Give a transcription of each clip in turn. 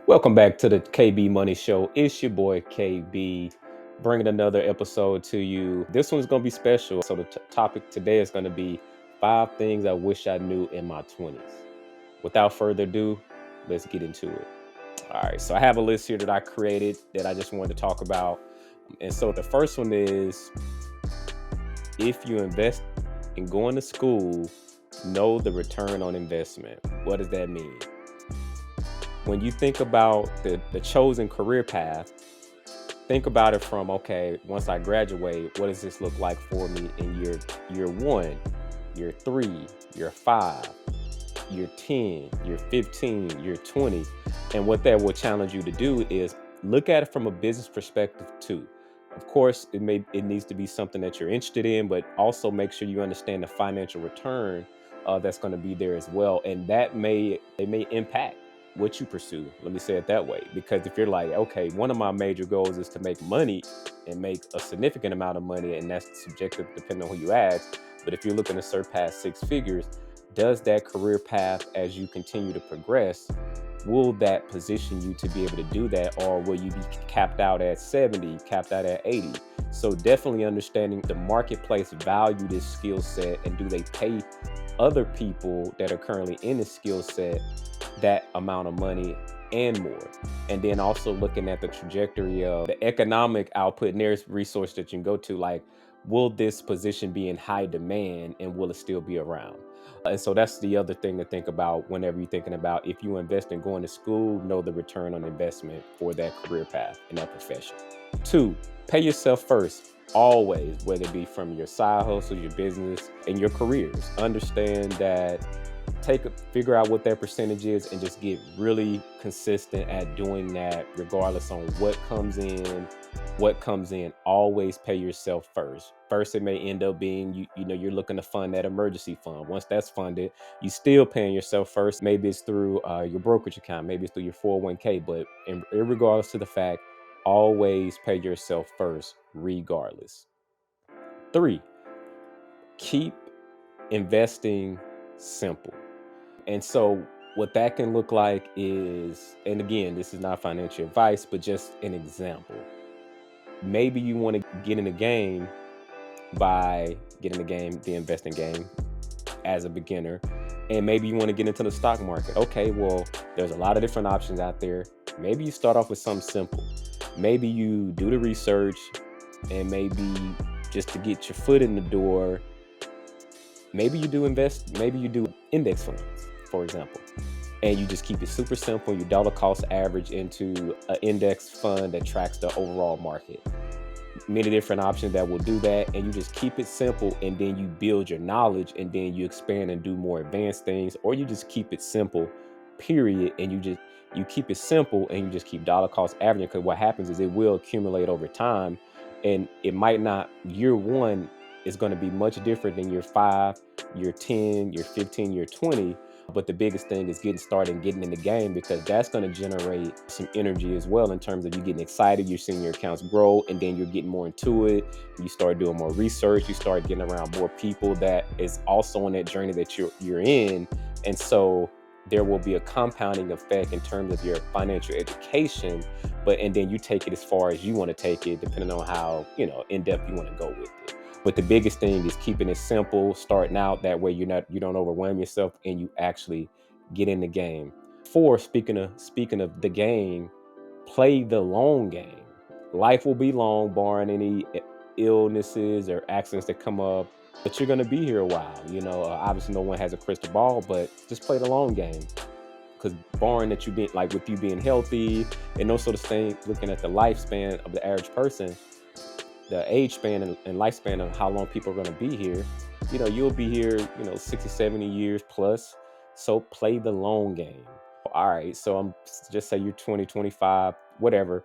Welcome back to the KB Money Show. It's your boy KB, bringing another episode to you. This one's going to be special. So, the topic today is going to be 5 things I wish I knew in my 20s. Without further ado, let's get into it. All right. So, I have a list here that I created that I just wanted to talk about. And so, the first one is if you invest in going to school, know the return on investment. What does that mean? When you think about the chosen career path, think about it from, okay, once I graduate, what does this look like for me in year one, year three, year five, year 10, year 15, year 20? And what that will challenge you to do is look at it from a business perspective too. Of course, it needs to be something that you're interested in, but also make sure you understand the financial return that's going to be there as well. And it may impact what you pursue. Let me say it that way. Because if you're like, okay, one of my major goals is to make money and make a significant amount of money, and that's subjective depending on who you ask. But if you're looking to surpass 6 figures, does that career path as you continue to progress, will that position you to be able to do that, or will you be capped out at 70, capped out at 80? So definitely understanding the marketplace value this skill set, and do they pay other people that are currently in this skill set that amount of money and more. And then also looking at the trajectory of the economic output, and there's resource that you can go to, like, will this position be in high demand and will it still be around? And so that's the other thing to think about whenever you're thinking about, if you invest in going to school, know the return on investment for that career path in that profession. Two, pay yourself first. Always, whether it be from your side hustle, your business, and your careers. Understand that, figure out what that percentage is and just get really consistent at doing that, regardless on what comes in. Always pay yourself first. It may end up being you're looking to fund that emergency fund. Once that's funded, you still paying yourself first. Maybe it's through your brokerage account, maybe it's through your 401k, but regardless to the fact, always pay yourself first regardless. Three, keep investing simple. And so what that can look like is, and again, this is not financial advice, but just an example. Maybe you want to get in the game by getting the investing game as a beginner. And maybe you want to get into the stock market. Okay, well, there's a lot of different options out there. Maybe you start off with something simple. Maybe you do the research, and maybe just to get your foot in the door, maybe you do index funds, for example, and you just keep it super simple. You dollar cost average into an index fund that tracks the overall market. Many different options that will do that, and you just keep it simple, and then you build your knowledge, and then you expand and do more advanced things, or you just keep it simple, period, and you keep it simple, and you just keep dollar cost averaging, because what happens is it will accumulate over time, and it might not, year one is going to be much different than year 5, year 10, year 15, year 20. But the biggest thing is getting started and getting in the game, because that's going to generate some energy as well, in terms of you getting excited, you're seeing your accounts grow, and then you're getting more into it. You start doing more research, you start getting around more people that is also on that journey that you're in. And so there will be a compounding effect in terms of your financial education, and then you take it as far as you want to take it, depending on how in depth you want to go with it. But the biggest thing is keeping it simple, starting out. That way you don't overwhelm yourself, and you actually get in the game. Four, speaking of the game, play the long game. Life will be long, barring any illnesses or accidents that come up. But you're gonna be here a while. Obviously, no one has a crystal ball, but just play the long game. Because barring that you being like with you being healthy and no sort of thing, looking at the lifespan of the average person, the age span and lifespan of how long people are going to be here, you'll be here 60, 70 years plus. So play the long game. All right, so I'm just say you're 20, 25, whatever.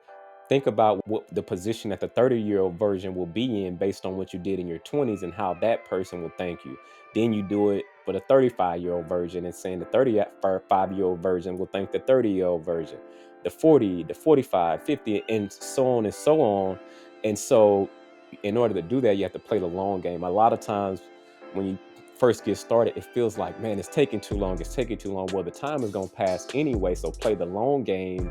Think about what the position that the 30-year-old version will be in, based on what you did in your 20s, and how that person will thank you. Then you do it for the 35-year-old version, and saying the 35-year-old version will thank the 30-year-old version, the 40, the 45, 50, and so on and so on. And so in order to do that, you have to play the long game. A lot of times when you first get started, it feels like, man, it's taking too long. It's taking too long. Well, the time is going to pass anyway. So play the long game.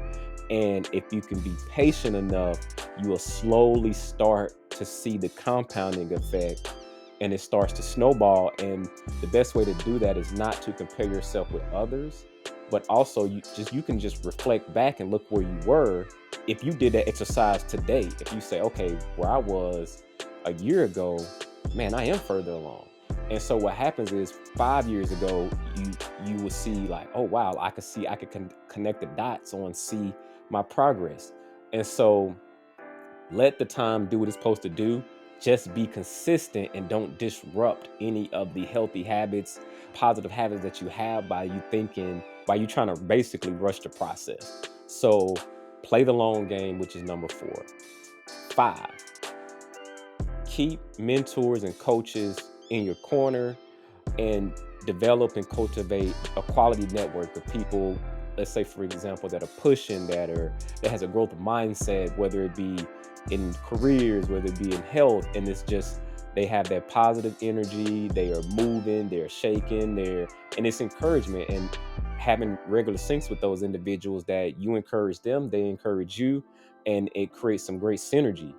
And if you can be patient enough, you will slowly start to see the compounding effect, and it starts to snowball. And the best way to do that is not to compare yourself with others, but also you can just reflect back and look where you were. If you did that exercise today, if you say, okay, where I was a year ago, man, I am further along. And so what happens is 5 years ago, you will see like, oh wow, I could connect the dots on see my progress. And so let the time do what it's supposed to do. Just be consistent and don't disrupt any of the healthy habits, positive habits that you have by you trying to basically rush the process. So play the long game, which is number 4. 5, keep mentors and coaches in your corner, and develop and cultivate a quality network of people, let's say for example, that are pushing, that has a growth mindset, whether it be in careers, whether it be in health, and it's just they have that positive energy, they are moving, they're shaking, and it's encouragement, and having regular syncs with those individuals, that you encourage them, they encourage you, and it creates some great synergy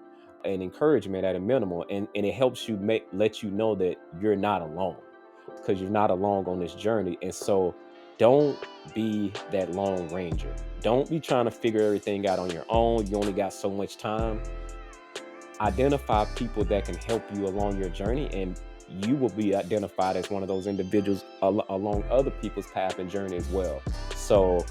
and encouragement at a minimal, and it helps you let you know that you're not alone, because you're not alone on this journey. And so don't be that lone ranger. Don't be trying to figure everything out on your own. You only got so much time. Identify people that can help you along your journey, and you will be identified as one of those individuals along other people's path and journey as well. So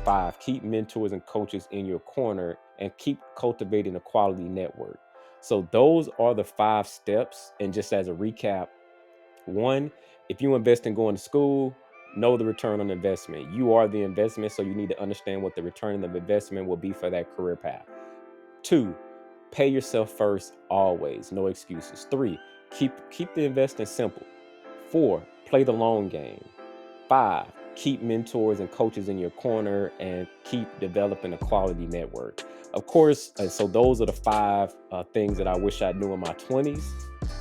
5, keep mentors and coaches in your corner, and keep cultivating a quality network. So those are the 5 steps. And just as a recap: 1, if you invest in going to school, know the return on investment. You are the investment, so you need to understand what the return of investment will be for that career path. 2, pay yourself first always, no excuses. 3, keep the investing simple. 4, play the long game. 5, keep mentors and coaches in your corner, and keep developing a quality network. Of course, so those are the 5 things that I wish I knew in my 20s.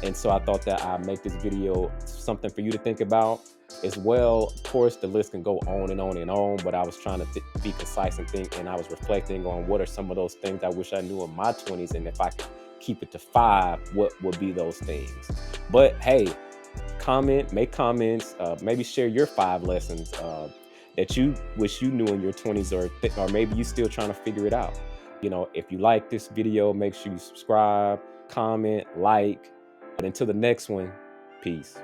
And so I thought that I'd make this video something for you to think about as well. Of course, the list can go on and on and on, but I was trying to be concise and think, and I was reflecting on what are some of those things I wish I knew in my 20s, and if I could keep it to 5, what would be those things? But hey, make comments, maybe share your 5 lessons that you wish you knew in your 20s, or maybe you still trying to figure it out. If you like this video, make sure you subscribe, comment, like. But until the next one, peace.